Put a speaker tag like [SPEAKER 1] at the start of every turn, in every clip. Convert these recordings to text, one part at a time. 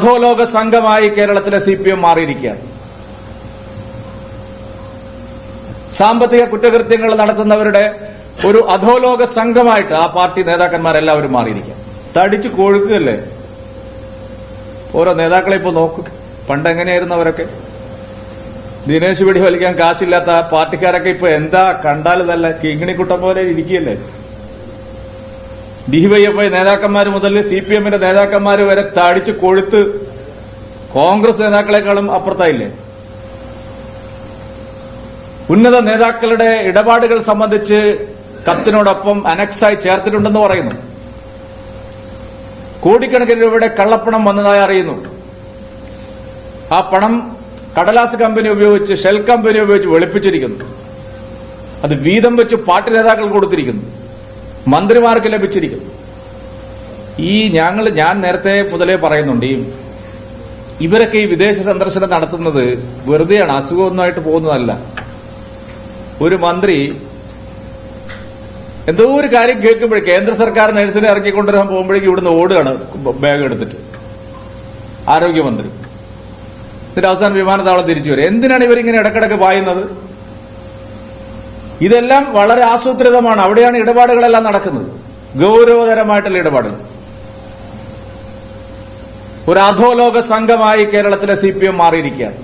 [SPEAKER 1] അധോലോക സംഘമായി കേരളത്തിലെ CPM മാറിയിരിക്കുകയാണ്. സാമ്പത്തിക കുറ്റകൃത്യങ്ങൾ നടത്തുന്നവരുടെ ഒരു അധോലോക സംഘമായിട്ട് ആ പാർട്ടി നേതാക്കന്മാരെല്ലാവരും മാറിയിരിക്കുക. തടിച്ചു കൊഴുക്കുകയല്ലേ ഓരോ നേതാക്കളെ ഇപ്പൊ നോക്കും. പണ്ടെങ്ങനെയായിരുന്നു അവരൊക്കെ? ദിനേശ് വെടി വലിക്കാൻ കാശില്ലാത്ത പാർട്ടിക്കാരൊക്കെ ഇപ്പൊ എന്താ കണ്ടാൽ നല്ല കിങ്ങിണിക്കുട്ടം പോലെ ഇരിക്കുകയല്ലേ. DYFI നേതാക്കന്മാർ മുതൽ CPMന്റെ നേതാക്കന്മാർ വരെ തടിച്ചു കൊഴുത്ത് കോൺഗ്രസ് നേതാക്കളെക്കാളും അപ്പുറത്തായില്ലേ. ഉന്നത നേതാക്കളുടെ ഇടപാടുകൾ സംബന്ധിച്ച് കത്തിനോടൊപ്പം അനക്സായി ചേർത്തിട്ടുണ്ടെന്ന് പറയുന്നു. കോടിക്കണക്കിന് രൂപയുടെ കള്ളപ്പണം വന്നതായി അറിയുന്നു. ആ പണം കടലാസ് കമ്പനി ഉപയോഗിച്ച്, ഷെൽ കമ്പനി ഉപയോഗിച്ച് വെളുപ്പിച്ചിരിക്കുന്നു. അത് വീതം വെച്ച് പാർട്ടി നേതാക്കൾ കൊടുത്തിരിക്കുന്നു, മന്ത്രിമാർക്ക് ലഭിച്ചിരിക്കുന്നു. ഞാൻ നേരത്തെ മുതലേ പറയുന്നുണ്ട്, ഇവരൊക്കെ ഈ വിദേശ സന്ദർശനം നടത്തുന്നത് വെറുതെയാണ്, അസുഖമൊന്നുമായിട്ട് പോകുന്നതല്ല. ഒരു മന്ത്രി എന്തോ ഒരു കാര്യം കേൾക്കുമ്പോഴേ കേന്ദ്ര സർക്കാർ നഴ്സിനെ ഇറക്കിക്കൊണ്ടുവരാൻ പോകുമ്പോഴേക്കും ഇവിടുന്ന് ഓടുകയാണ് ബാഗ് എടുത്തിട്ട് ആരോഗ്യമന്ത്രി. എന്നിട്ട് അവസാനം വിമാനത്താവളം തിരിച്ചു വരും. എന്തിനാണ് ഇവരിങ്ങനെ ഇടക്കിടക്ക് പായുന്നത്? ഇതെല്ലാം വളരെ ആസൂത്രിതമാണ്. അവിടെയാണ് ഇടപാടുകളെല്ലാം നടക്കുന്നത്, ഗൌരവതരമായിട്ടുള്ള ഇടപാടുകൾ. ഒരു അധോലോക സംഘമായി കേരളത്തിലെ CPM മാറിയിരിക്കുകയാണ്.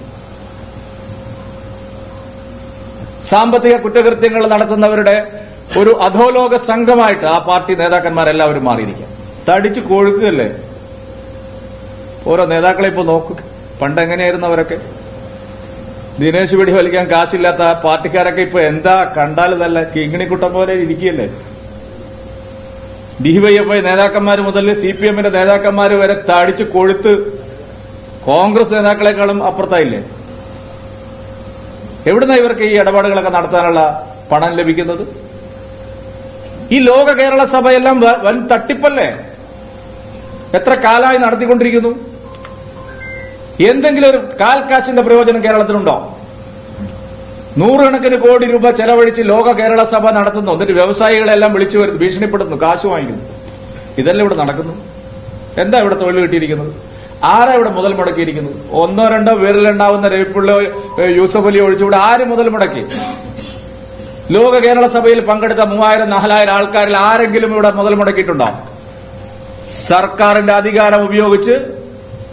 [SPEAKER 1] സാമ്പത്തിക കുറ്റകൃത്യങ്ങൾ നടത്തുന്നവരുടെ ഒരു അധോലോക സംഘമായിട്ട് ആ പാർട്ടി നേതാക്കന്മാരെല്ലാവരും മാറിയിരിക്കുക. തടിച്ചു കൊഴുക്കുകയല്ലേ ഓരോ നേതാക്കളെ ഇപ്പൊ നോക്കും. പണ്ടെങ്ങനെയായിരുന്നു അവരൊക്കെ? ദിനേശ് വെടി വലിക്കാൻ കാശില്ലാത്ത പാർട്ടിക്കാരൊക്കെ ഇപ്പൊ എന്താ കണ്ടാൽ നല്ല കിങ്ങിണിക്കുട്ടം പോലെ ഇരിക്കുകയല്ലേ. DYFI നേതാക്കന്മാർ മുതൽ CPMന്റെ നേതാക്കന്മാർ വരെ തടിച്ചു കൊഴുത്ത് കോൺഗ്രസ് നേതാക്കളെക്കാളും അപ്പുറത്തായില്ലേ. എവിടുന്ന ഇവർക്ക് ഈ ഇടപാടുകളൊക്കെ നടത്താനുള്ള പണം ലഭിക്കുന്നത്? ഈ ലോക കേരള സഭയെല്ലാം വൻ തട്ടിപ്പല്ലേ. എത്ര കാലമായി നടത്തിക്കൊണ്ടിരിക്കുന്നു? എന്തെങ്കിലും ഒരു കാൽക്കാശിന്റെ പ്രയോജനം കേരളത്തിനുണ്ടോ? നൂറുകണക്കിന് കോടി രൂപ ചെലവഴിച്ച് ലോക കേരള സഭ നടത്തുന്നു. എന്നിട്ട് വ്യവസായികളെല്ലാം വിളിച്ചു വരുന്നു, ഭീഷണിപ്പെടുത്തുന്നു, കാശ് വാങ്ങിക്കുന്നു. ഇതെല്ലാം ഇവിടെ നടക്കുന്നു. എന്താ ഇവിടെ തൊഴിൽ കിട്ടിയിരിക്കുന്നത്? ആരാ ഇവിടെ മുതൽ മുടക്കിയിരിക്കുന്നത്? ഒന്നോ രണ്ടോ പേരിലുണ്ടാവുന്ന രവിപ്പിള്ള, യൂസഫ് അലി ഒഴിച്ചുകൂടെ ആര് മുതൽ മുടക്കി? ലോക കേരള സഭയിൽ പങ്കെടുത്ത 3000-4000 ആൾക്കാരിൽ ആരെങ്കിലും ഇവിടെ മുതൽ മുടക്കിയിട്ടുണ്ടോ? സർക്കാരിന്റെ അധികാരം ഉപയോഗിച്ച്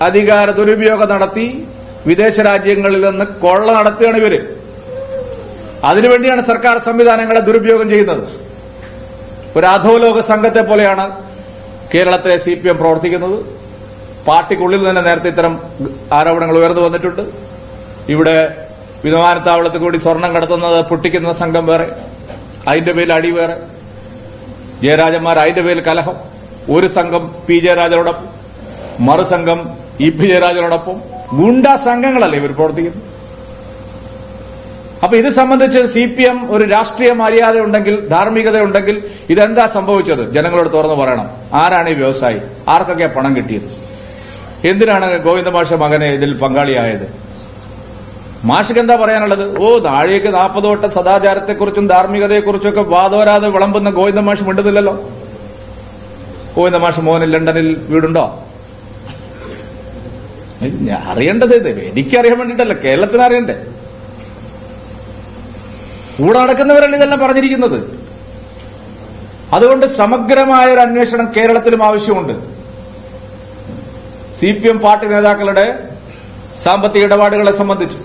[SPEAKER 1] അധികാര ദുരുപയോഗം നടത്തി വിദേശ രാജ്യങ്ങളിൽ നിന്ന് കൊള്ള നടത്തുകയാണ് ഇവര്. അതിനുവേണ്ടിയാണ് സർക്കാർ സംവിധാനങ്ങളെ ദുരുപയോഗം ചെയ്യുന്നത്. ഒരു അധോലോക സംഘത്തെ പോലെയാണ് കേരളത്തിലെ CPM പ്രവർത്തിക്കുന്നത്. പാർട്ടിക്കുള്ളിൽ തന്നെ നേരത്തെ ഇത്തരം ആരോപണങ്ങൾ ഉയർന്നു വന്നിട്ടുണ്ട്. ഇവിടെ വിമാനത്താവളത്തിൽ കൂടി സ്വർണം കടത്തുന്നത് പൊട്ടിക്കുന്ന സംഘം വേറെ, അതിന്റെ പേരിൽ അടി വേറെ, ജയരാജന്മാർ അതിന്റെ പേരിൽ കലഹം. ഒരു സംഘം P ജയരാജനോടൊപ്പം, മറുസംഘം EP ജയരാജനോടൊപ്പം. ഗുണ്ടാ സംഘങ്ങളല്ലേ ഇവർ പ്രവർത്തിക്കുന്നത്. അപ്പൊ ഇത് സംബന്ധിച്ച് CPM ഒരു രാഷ്ട്രീയ മര്യാദ ഉണ്ടെങ്കിൽ, ധാർമ്മികത ഉണ്ടെങ്കിൽ ഇതെന്താ സംഭവിച്ചത് ജനങ്ങളോട് തുറന്നു പറയണം. ആരാണ് ഈ വ്യവസായി? ആർക്കൊക്കെ പണം കിട്ടിയത്? എന്തിനാണ് ഗോവിന്ദ മാഷ മകനെ ഇതിൽ പങ്കാളിയായത്? മാഷിക്ക് എന്താ പറയാനുള്ളത്? നാഴികയ്ക്ക് 40 വട്ടം സദാചാരത്തെക്കുറിച്ചും ധാർമ്മികതയെക്കുറിച്ചൊക്കെ വാദോരാതെ വിളമ്പുന്ന ഗോവിന്ദ മാഷ് മിണ്ടുന്നില്ലല്ലോ. ഗോവിന്ദ മാഷ് മോഹൻ ലണ്ടനിൽ വീടുണ്ടോ? അറിയേണ്ടത് എനിക്കറിയാൻ വേണ്ടിയിട്ടല്ല, കേരളത്തിന് അറിയണ്ടേ. കൂടെ നടക്കുന്നവരല്ല ഇതെല്ലാം പറഞ്ഞിരിക്കുന്നത്. അതുകൊണ്ട് സമഗ്രമായ ഒരു അന്വേഷണം കേരളത്തിലും ആവശ്യമുണ്ട്. CPM പാർട്ടി നേതാക്കളുടെ സാമ്പത്തിക ഇടപാടുകളെ സംബന്ധിച്ച്